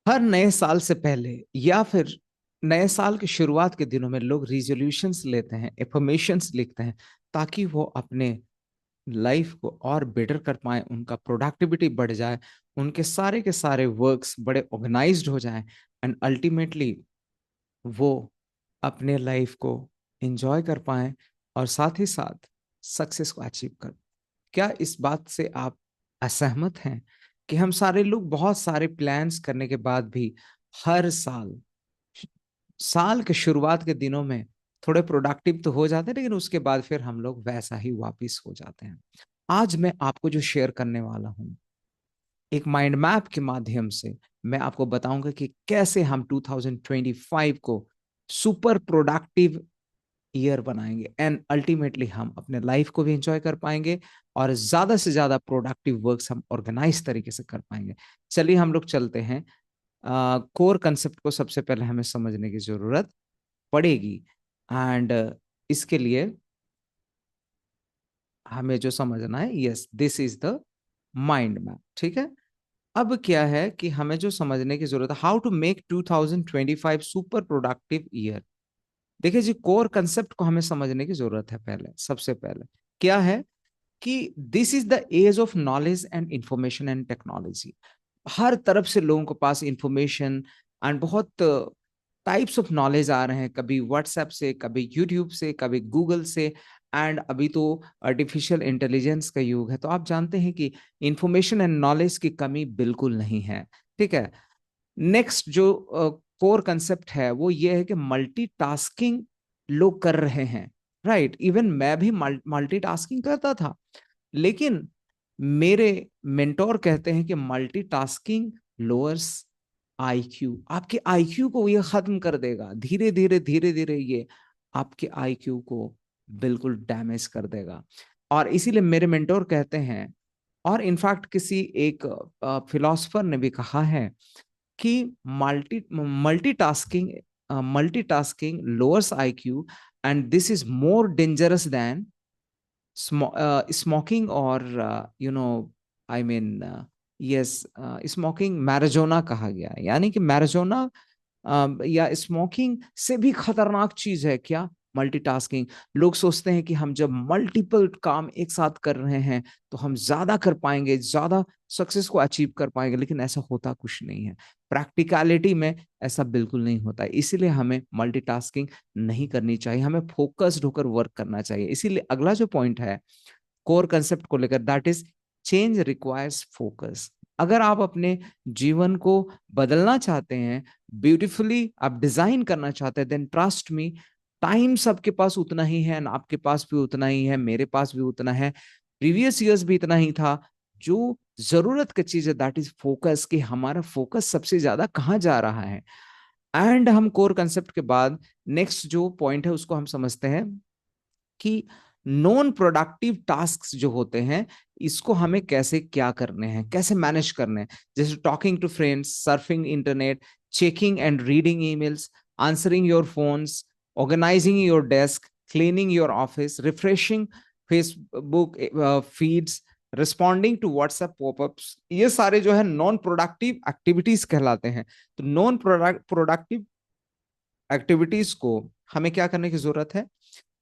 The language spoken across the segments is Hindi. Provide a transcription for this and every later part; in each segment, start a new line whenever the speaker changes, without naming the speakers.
हर नए साल से पहले या फिर नए साल की शुरुआत के दिनों में लोग रिजोल्यूशंस लेते हैं, एफर्मेशंस लिखते हैं, ताकि वो अपने लाइफ को और बेटर कर पाए, उनका प्रोडक्टिविटी बढ़ जाए, उनके सारे के सारे वर्क्स बड़े ऑर्गेनाइज्ड हो जाएं एंड अल्टीमेटली वो अपने लाइफ को एंजॉय कर पाए और साथ ही साथ सक्सेस को अचीव कर। क्या इस बात से आप असहमत हैं कि हम सारे लोग बहुत सारे प्लान्स करने के बाद भी हर साल साल के शुरुआत के दिनों में थोड़े प्रोडक्टिव तो हो जाते हैं, लेकिन उसके बाद फिर हम लोग वैसा ही वापिस हो जाते हैं। आज मैं आपको जो शेयर करने वाला हूं, एक माइंड मैप के माध्यम से मैं आपको बताऊंगा कि कैसे हम 2025 को सुपर प्रोडक्टिव ईयर बनाएंगे एंड अल्टीमेटली हम अपने लाइफ को भी एंजॉय कर पाएंगे और ज्यादा से ज्यादा प्रोडक्टिव वर्क्स हम ऑर्गेनाइज तरीके से कर पाएंगे। चलिए हम लोग चलते हैं। कोर कंसेप्ट को सबसे पहले हमें समझने की जरूरत पड़ेगी एंड इसके लिए हमें जो समझना है, yes this is the mind map. ठीक है। अब क्या है कि हमें जो समझने की जरूरत है, how to make 2025 super productive year. देखिए जी, कोर कंसेप्ट को हमें समझने की जरूरत है। पहले सबसे पहले क्या है कि this is the age of knowledge and information and technology. हर तरफ से लोगों के पास इंफॉर्मेशन एंड बहुत टाइप्स ऑफ नॉलेज आ रहे हैं, कभी व्हाट्सएप से, कभी यूट्यूब से, कभी गूगल से, एंड अभी तो आर्टिफिशियल इंटेलिजेंस का युग है। तो आप जानते हैं कि इंफॉर्मेशन एंड नॉलेज की कमी बिल्कुल नहीं है। ठीक है। नेक्स्ट जो कोर कंसेप्ट है वो ये है कि मल्टीटास्किंग लोग कर रहे हैं। राइट, इवन मैं भी मल्टीटास्किंग करता था, लेकिन मेरे मेंटोर कहते हैं कि मल्टीटास्किंग लोअर्स आईक्यू। आपके आईक्यू को ये खत्म कर देगा, धीरे धीरे ये आपके आईक्यू को बिल्कुल डैमेज कर देगा। और इसीलिए मेरे मेंटोर कहते हैं, और इनफैक्ट किसी एक फिलोसफर ने भी कहा है कि multitasking multitasking lowers IQ and this is more dangerous than smoking और you know I mean yes smoking. Maradona कहा गया है, यानी कि मैराडोना या स्मोकिंग से भी खतरनाक चीज है क्या, मल्टीटास्किंग। लोग सोचते हैं कि हम जब मल्टीपल काम एक साथ कर रहे हैं तो हम ज्यादा कर पाएंगे, ज्यादा सक्सेस को अचीव कर पाएंगे, लेकिन ऐसा होता कुछ नहीं है। प्रैक्टिकलिटी में ऐसा बिल्कुल नहीं होता है। इसीलिए हमें मल्टीटास्किंग नहीं करनी चाहिए, हमें फोकस्ड होकर वर्क करना चाहिए। इसीलिए अगला जो पॉइंट है कोर कंसेप्ट को लेकर, that is change requires focus. अगर आप अपने जीवन को बदलना चाहते हैं, ब्यूटीफुली आप डिजाइन करना चाहते हैं, देन ट्रस्ट मी, टाइम सबके पास उतना ही है, आपके पास भी उतना ही है, मेरे पास भी उतना है, प्रीवियस ईयर्स भी इतना ही था। जो जरूरत की चीज है दैट इज फोकस, कि हमारा फोकस सबसे ज्यादा कहाँ जा रहा है। एंड हम कोर कंसेप्ट के बाद नेक्स्ट जो पॉइंट है उसको हम समझते हैं कि नॉन प्रोडक्टिव टास्क जो होते हैं, इसको हमें कैसे क्या करने हैं, कैसे मैनेज करने हैं। जैसे talking to friends, surfing internet, checking and reading emails, answering your phones, organising your desk, cleaning your office, refreshing Facebook feeds, responding to WhatsApp popups. ये सारे जो है नॉन प्रोडक्टिव एक्टिविटीज कहलाते हैं। तो नॉन प्रोडक्टिव एक्टिविटीज को हमें क्या करने की जरूरत है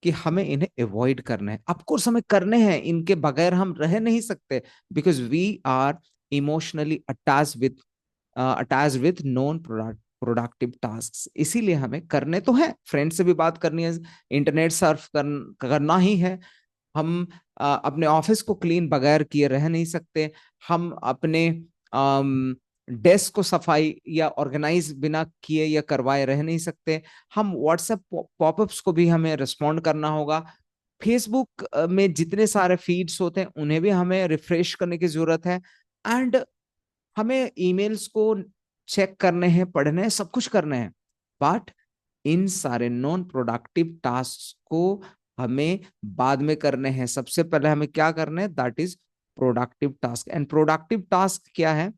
कि हमें इन्हें अवॉइड करना है। ऑफकोर्स हमें करने हैं, इनके बगैर हम रह नहीं सकते, because we are emotionally attach with non productive task. इसीलिए हमें करने तो है, फ्रेंड से भी बात करनी है, इंटरनेट सर्फ करना ही है। हम अपने ऑफिस को क्लीन बगैर किए रह नहीं सकते। हम अपने डेस्क को सफाई या ऑर्गेनाइज बिना किए या करवाए रह नहीं सकते। हम व्हाट्सएप पॉपअप्स को भी हमें रिस्पॉन्ड करना होगा। फेसबुक में जितने सारे फीड्स होते हैं उन्हें भी हमें रिफ्रेश करने की जरूरत है। एंड हमें ईमेल्स को चेक करने हैं, पढ़ने हैं, सब कुछ करने हैं। बट इन सारे नॉन प्रोडक्टिव टास्क को हमें बाद में करने हैं। सबसे पहले हमें क्या करना है, that is productive task. And productive task क्या है,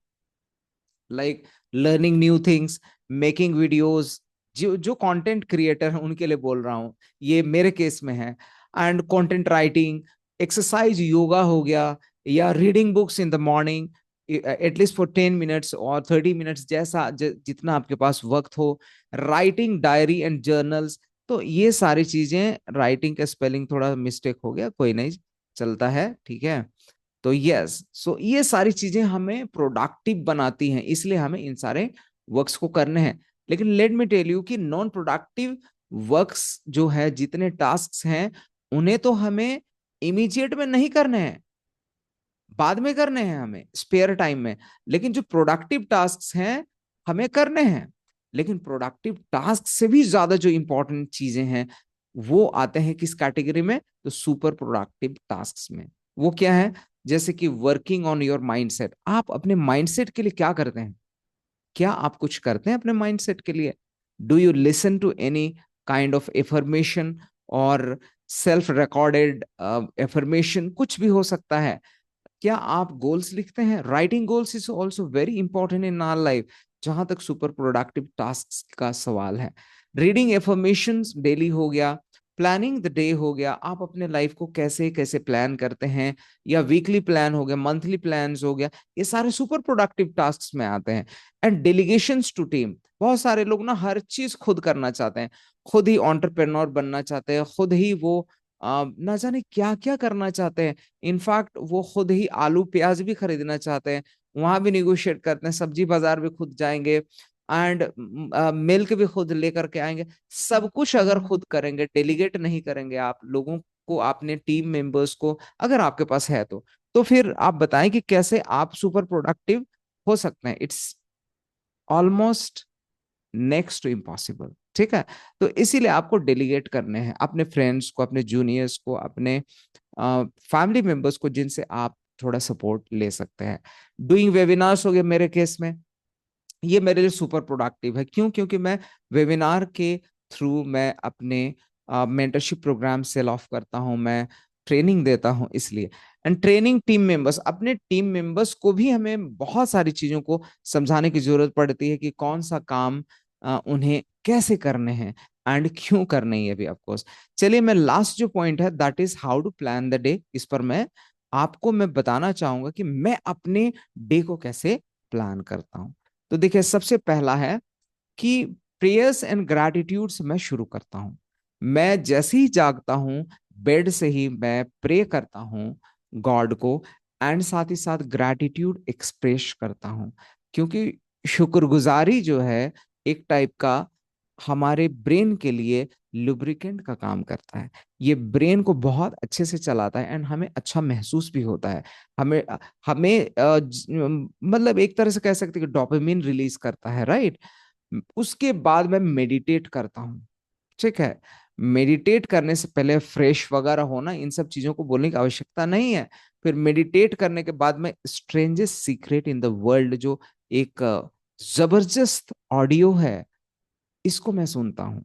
like learning new things, making videos. जो जो कंटेंट क्रिएटर हैं उनके लिए बोल रहा हूं, ये मेरे केस में है। And content writing, exercise, yoga हो गया, या reading books in the morning, at least for 10 minutes और 30 मिनट्स, जैसा जितना आपके पास वक्त हो। राइटिंग डायरी एंड जर्नल्स, तो ये सारी चीजें, राइटिंग का स्पेलिंग थोड़ा मिस्टेक हो गया, कोई नहीं, चलता है, ठीक है। तो यस, सो ये सारी चीजें हमें प्रोडक्टिव बनाती हैं, इसलिए हमें इन सारे वर्क्स को करने हैं। लेकिन लेट मी टेल यू कि नॉन प्रोडक्टिव वर्क्स जो है, जितने टास्क्स हैं, उन्हें तो हमें इमीडिएट में नहीं करने हैं, बाद में करने हैं हमें स्पेयर टाइम में। लेकिन जो प्रोडक्टिव टास्क हैं, हमें करने हैं। लेकिन प्रोडक्टिव टास्क से भी ज्यादा जो इंपॉर्टेंट चीजें हैं, वो आते हैं किस कैटेगरी में? तो सुपर प्रोडक्टिव टास्क में। वो क्या है? जैसे कि वर्किंग ऑन योर माइंडसेट। आप अपने माइंडसेट के लिए क्या करते हैं? क्या आप कुछ करते हैं अपने माइंडसेट के लिए? Do you listen to any kind of affirmation और सेल्फ रिकॉर्डेड एफर्मेशन? कुछ भी हो सकता है। क्या आप गोल्स लिखते हैं? Writing goals is also very important in our life, जहां तक सुपर प्रोडक्टिव टास्क का सवाल है। रीडिंग एफर्मेशंस डेली हो गया, प्लानिंग द डे हो गया, आप अपने लाइफ को कैसे कैसे प्लान करते हैं, या वीकली प्लान हो गया, मंथली प्लान्स हो गया, ये सारे सुपर प्रोडक्टिव टास्क में आते हैं। एंड डेलीगेशंस टू टीम, बहुत सारे लोग ना हर चीज खुद करना चाहते हैं, खुद ही एंटरप्रेन्योर बनना चाहते हैं, खुद ही वो ना जाने क्या क्या करना चाहते हैं। इनफैक्ट वो खुद ही आलू प्याज भी खरीदना चाहते हैं, वहां भी निगोशिएट करते हैं, सब्जी बाजार भी खुद जाएंगे, एंड मिल्क भी खुद लेकर के आएंगे। सब कुछ अगर खुद करेंगे, डेलीगेट नहीं करेंगे आप लोगों को, आपने टीम मेंबर्स को, अगर आपके पास है तो फिर आप बताएं कि कैसे आप सुपर प्रोडक्टिव हो सकते हैं? It's almost next to impossible, ठीक है। तो इसीलिए आपको डेलीगेट करने हैं अपने फ्रेंड्स को, अपने जूनियर्स को, अपने फैमिली मेंबर्स को, जिनसे आप थोड़ा सपोर्ट ले सकते हैं। डूइंग वेबिनार्स हो गए मेरे केस में, ये मेरे लिए सुपर प्रोडक्टिव है। क्यों? क्योंकि मैं वेबिनार के थ्रू मैं अपने मेंटरशिप प्रोग्राम सेल ऑफ करता हूं, मैं ट्रेनिंग देता हूं, इसलिए। एंड ट्रेनिंग टीम मेंबर्स, अपने टीम मेंबर्स को भी हमें बहुत सारी चीजों को समझाने की जरूरत पड़ती है कि कौन सा काम उन्हें कैसे करने हैं एंड क्यों करने हैं, ये भी ऑफकोर्स। चलिए, मैं लास्ट जो पॉइंट है, that is how to plan the day, इस पर मैं बताना चाहूंगा कि मैं अपने डे को कैसे प्लान करता हूं। तो देखिए, सबसे पहला है कि प्रेयर्स एंड ग्रैटिट्यूड से मैं शुरू करता हूं। मैं जैसे ही जागता हूं, बेड से ही मैं प्रे करता हूं गॉड को, एंड साथ ही साथ ग्रैटिट्यूड एक्सप्रेस करता हूं। क्योंकि शुक्रगुजारी जो है, एक टाइप का हमारे ब्रेन के लिए लुब्रिकेंट का काम करता है। ये ब्रेन को बहुत अच्छे से चलाता है, एंड हमें अच्छा महसूस भी होता है। हमें हमें मतलब एक तरह से कह सकते हैं कि डोपामिन रिलीज करता है, राइट। उसके बाद मैं मेडिटेट करता हूँ, ठीक है। मेडिटेट करने से पहले फ्रेश वगैरह होना, इन सब चीजों को बोलने की आवश्यकता नहीं है। फिर मेडिटेट करने के बाद मैं strangest secret in the world, जो एक जबरदस्त ऑडियो है, इसको मैं सुनता हूँ।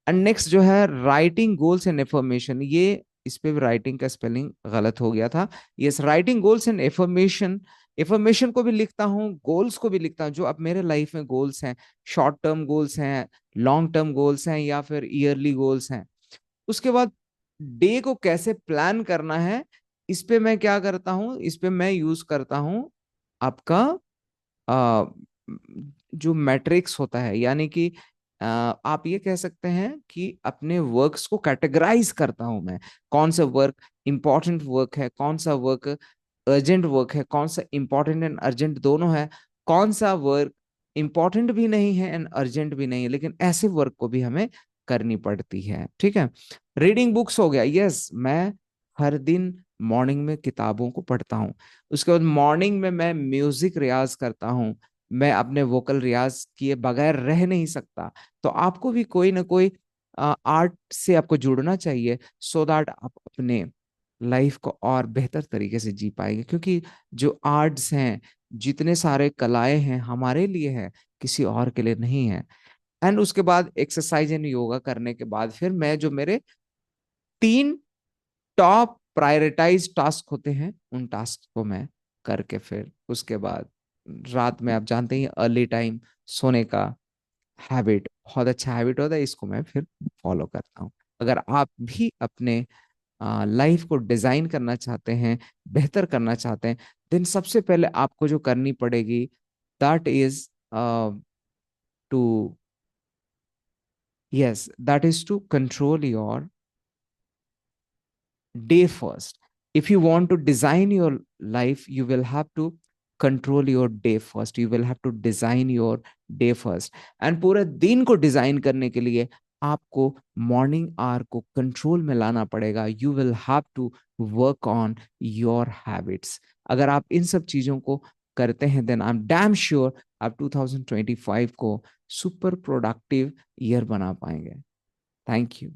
एंड नेक्स्ट जो है, राइटिंग गोल्स एंड एफर्मेशन, ये इस पे भी राइटिंग का स्पेलिंग गलत हो गया था। Yes, writing goals and affirmation, affirmation को भी लिखता हूँ, गोल्स को भी लिखता हूँ, जो अब मेरे लाइफ में गोल्स हैं, शॉर्ट टर्म गोल्स हैं, लॉन्ग टर्म गोल्स हैं, या फिर ईयरली गोल्स हैं। उसके बाद डे को कैसे प्लान करना है, इस पे मैं क्या करता हूँ, इस पे मैं यूज करता हूँ आपका आ, जो मैट्रिक्स होता है, यानी कि आप ये कह सकते हैं कि अपने वर्क्स को कैटेगराइज करता हूं मैं। कौन सा वर्क इंपॉर्टेंट वर्क है, कौन सा वर्क अर्जेंट वर्क है, कौन सा इंपॉर्टेंट एंड अर्जेंट दोनों है, कौन सा वर्क इंपॉर्टेंट भी नहीं है एंड अर्जेंट भी नहीं है, लेकिन ऐसे वर्क को भी हमें करनी पड़ती है, ठीक है। रीडिंग बुक्स हो गया, यस, मैं हर दिन मॉर्निंग में किताबों को पढ़ता हूँ। उसके बाद मॉर्निंग में मैं म्यूजिक रियाज करता हूँ। मैं अपने वोकल रियाज किए बगैर रह नहीं सकता। तो आपको भी कोई ना कोई आर्ट से आपको जुड़ना चाहिए, सो दैट आप अपने लाइफ को और बेहतर तरीके से जी पाएंगे। क्योंकि जो आर्ट्स हैं, जितने सारे कलाएं हैं, हमारे लिए है, किसी और के लिए नहीं है। एंड उसके बाद एक्सरसाइज एंड योगा करने के बाद फिर मैं जो मेरे 3 टॉप प्रायोरिटाइज टास्क होते हैं, उन टास्क को मैं करके फिर उसके बाद रात में, आप जानते ही अर्ली टाइम सोने का हैबिट बहुत अच्छा हैबिट होता है, इसको मैं फिर फॉलो करता हूँ। अगर आप भी अपने लाइफ को डिजाइन करना चाहते हैं, बेहतर करना चाहते हैं, देन सबसे पहले आपको जो करनी पड़ेगी, that is to yes, that is to control your day first. If you want to design your life, you will have to control your day first. You will have to design your day first. And पूरे दिन को डिजाइन करने के लिए आपको मॉर्निंग आवर को कंट्रोल में लाना पड़ेगा. You will have to work on your habits. अगर आप इन सब चीजों को करते हैं, then I am damn sure आप 2025 को सुपर प्रोडक्टिव ईयर बना पाएंगे. Thank you.